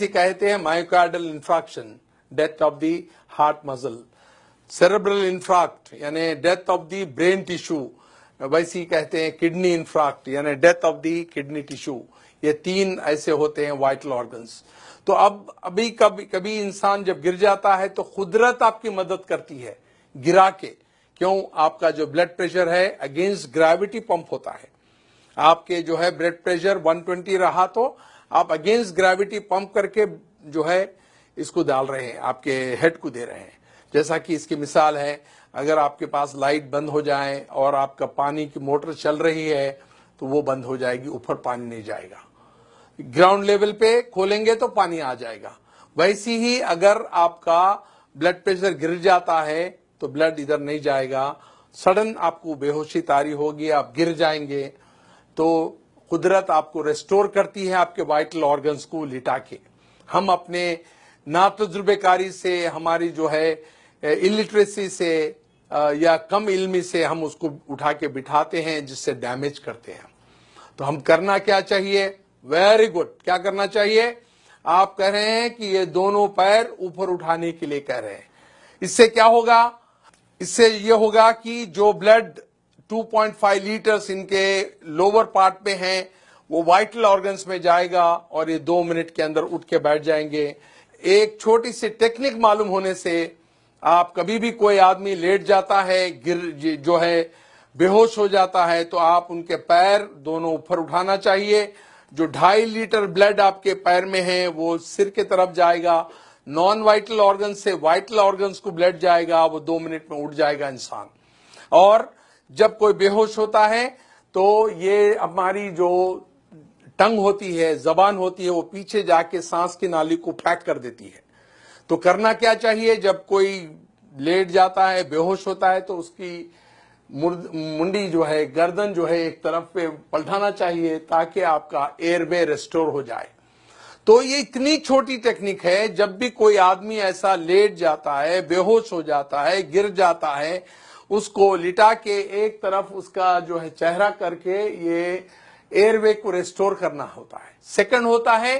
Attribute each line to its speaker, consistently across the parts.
Speaker 1: वैसे कहते हैं myocardial infarction, death of the heart muscle, cerebral infarct यानी death of the brain tissue, वैसे ही कहते हैं किडनी इंफ्रैक्ट यानी death of the kidney tissue. ये 3 ऐसे होते हैं वाइटल ऑर्गन्स। तो अब अभी कभी कभी इंसान जब गिर जाता है तो कुदरत आपकी मदद करती है गिरा के। क्यों? आपका जो ब्लड प्रेशर है अगेंस्ट ग्रेविटी पंप होता है। आपके जो है ब्लड प्रेशर 120 रहा तो आप अगेंस्ट ग्रेविटी पंप करके जो है इसको डाल रहे हैं, आपके हेड को दे रहे हैं। जैसा कि इसकी मिसाल है, अगर आपके पास लाइट बंद हो जाए और आपका पानी की मोटर चल रही है तो वो बंद हो जाएगी, ऊपर पानी नहीं जाएगा। ग्राउंड लेवल पे खोलेंगे तो पानी आ जाएगा। वैसी ही अगर आपका ब्लड प्रेशर गिर जाता है तो ब्लड इधर नहीं जाएगा, सडन आपको बेहोशी तारी होगी, आप गिर जाएंगे। तो कुदरत आपको रेस्टोर करती है आपके वाइटल ऑर्गन्स को लिटा के। हम अपने नातजुर्बेकारी से, हमारी जो है इलिटरेसी से या कम इल्मी से हम उसको उठा के बिठाते हैं, जिससे डैमेज करते हैं। तो हम करना क्या चाहिए? वेरी गुड, क्या करना चाहिए? आप कह रहे हैं कि ये दोनों पैर ऊपर उठाने के लिए कह रहे हैं। इससे क्या होगा? इससे ये होगा कि जो ब्लड 2.5 लीटर्स इनके लोअर पार्ट में हैं वो वाइटल ऑर्गन्स में जाएगा और ये 2 मिनट के अंदर उठ के बैठ जाएंगे। एक छोटी सी टेक्निक मालूम होने से आप कभी भी कोई आदमी लेट जाता है, गिर जो है बेहोश हो जाता है, तो आप उनके पैर दोनों ऊपर उठाना चाहिए। जो 2.5 लीटर ब्लड आपके पैर में है वो सिर के तरफ जाएगा, नॉन वाइटल ऑर्गन से वाइटल ऑर्गन्स को ब्लड जाएगा, वो 2 मिनट में उठ जाएगा इंसान। और जब कोई बेहोश होता है तो ये हमारी जो टंग होती है, जबान होती है, वो पीछे जाके सांस की नाली को पैक कर देती है। तो करना क्या चाहिए? जब कोई लेट जाता है, बेहोश होता है, तो उसकी मुंडी जो है, गर्दन जो है एक तरफ पे पलटाना चाहिए ताकि आपका एयरवे रेस्टोर हो जाए। तो ये इतनी छोटी टेक्निक है, जब भी कोई आदमी ऐसा लेट जाता है, बेहोश हो जाता है, गिर जाता है, उसको लिटा के एक तरफ उसका जो है चेहरा करके ये एयरवे को रेस्टोर करना होता है। सेकंड होता है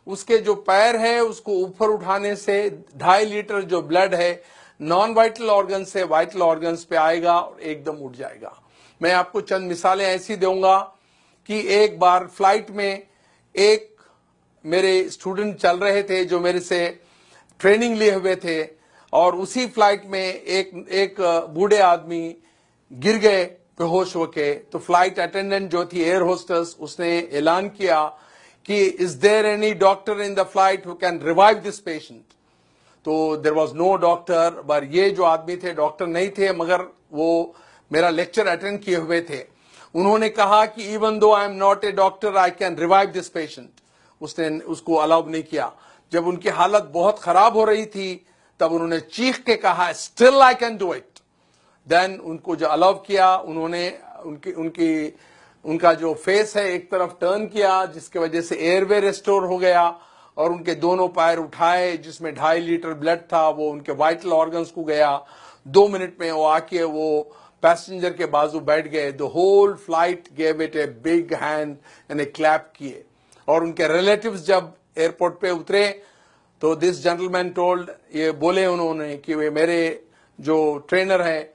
Speaker 1: उसके जो पैर है उसको ऊपर उठाने से 2.5 लीटर जो ब्लड है नॉन वाइटल ऑर्गन से वाइटल ऑर्गन्स पे आएगा और एकदम उठ जाएगा। मैं आपको चंद मिसालें ऐसी दूंगा कि एक बार फ्लाइट में एक मेरे स्टूडेंट चल रहे थे जो मेरे से ट्रेनिंग लिए हुए थे, और उसी फ्लाइट में एक बूढ़े आदमी गिर गए बेहोश होके। तो फ्लाइट अटेंडेंट जो थी, एयर होस्टेस, उसने ऐलान किया कि is there any doctor in the flight who can revive this patient. तो देयर वाज नो डॉक्टर, पर ये जो आदमी थे डॉक्टर नहीं थे, मगर वो मेरा लेक्चर अटेंड किए हुए थे। उन्होंने कहा कि even though I am not a doctor I can revive this patient. उसने उसको अलाउ नहीं किया। जब उनकी हालत बहुत खराब हो रही थी तब उन्होंने चीख के कहा still I can do it. Then उनको जो अलाउ किया, उन्होंने उनका जो फेस है एक तरफ टर्न किया, जिसकी वजह से एयरवे रेस्टोर हो गया, और उनके दोनों पैर उठाए जिसमें 2.5 लीटर ब्लड था वो उनके वाइटल ऑर्गन्स को गया। 2 मिनट में वो आके वो पैसेंजर के बाजू बैठ गए। The whole flight gave it a big hand and a clap किए। और उनके रिलेटिव्स जब एयरपोर्ट पे उतरे तो दिस जेंटलमैन टोल्ड, ये बोले उन्होंने कि वे मेरे जो ट्रेनर है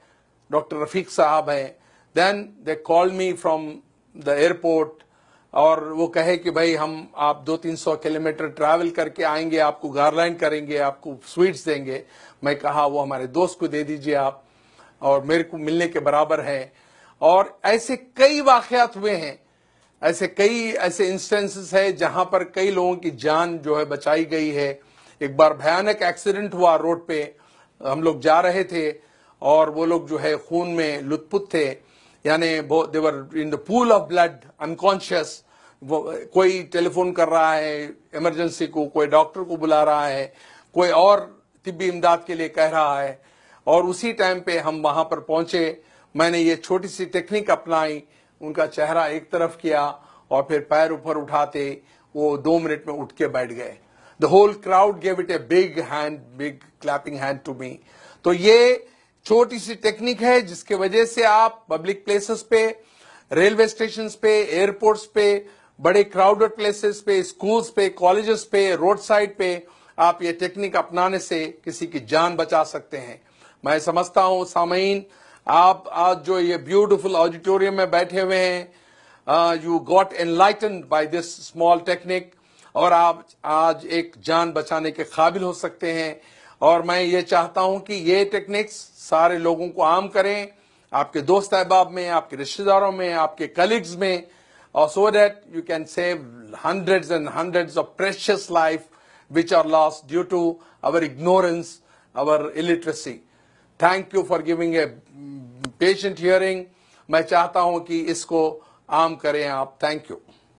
Speaker 1: डॉक्टर रफीक साहब हैं। Then they called me from the airport, और वो कहे कि भाई हम आप 200-300 किलोमीटर ट्रैवल करके आएंगे, आपको गारलैंड करेंगे, आपको स्वीट्स देंगे। मैं कहा वो हमारे दोस्त को दे दीजिए आप, और मेरे को मिलने के बराबर है। और ऐसे कई वाकयात हुए हैं, ऐसे इंस्टेंसेस है जहां पर कई लोगों की जान जो है बचाई गई है। एक बार भयानक एक्सीडेंट हुआ रोड पे, हम लोग जा रहे थे और वो लोग जो है खून में लुथपुथ थे, यानी they were in the pool of blood unconscious. कोई टेलीफोन कर रहा है इमरजेंसी को, कोई डॉक्टर को बुला रहा है, कोई और तिब्बी इमदाद के लिए कह रहा है, और उसी टाइम पे हम वहां पर पहुंचे। मैंने ये छोटी सी टेक्निक अपनाई, उनका चेहरा एक तरफ किया और फिर पैर ऊपर उठाते वो 2 मिनट में उठ के बैठ गए। The whole crowd gave it a big clapping hand to me. तो ये छोटी सी टेक्निक है जिसके वजह से आप पब्लिक प्लेसेस पे, रेलवे स्टेशन पे, एयरपोर्ट्स पे बड़े क्राउडेड प्लेसेस पे, स्कूल्स पे, कॉलेजेस पे, रोड साइड पे आप ये टेक्निक अपनाने से किसी की जान बचा सकते हैं। मैं समझता हूं सामीन, आप आज जो ये ब्यूटीफुल ऑडिटोरियम में बैठे हुए हैं, you got enlightened by this small technique, और आप आज एक जान बचाने के काबिल हो सकते हैं। और मैं ये चाहता हूं कि ये टेक्निक्स सारे लोगों को आम करें, आपके दोस्त अहबाब में, आपके रिश्तेदारों में, आपके कलीग्स में, और so that you can save hundreds and hundreds of precious life which are lost due to our ignorance, our illiteracy. Thank you for giving a patient hearing. मैं चाहता हूं कि इसको आम करें आप। Thank you.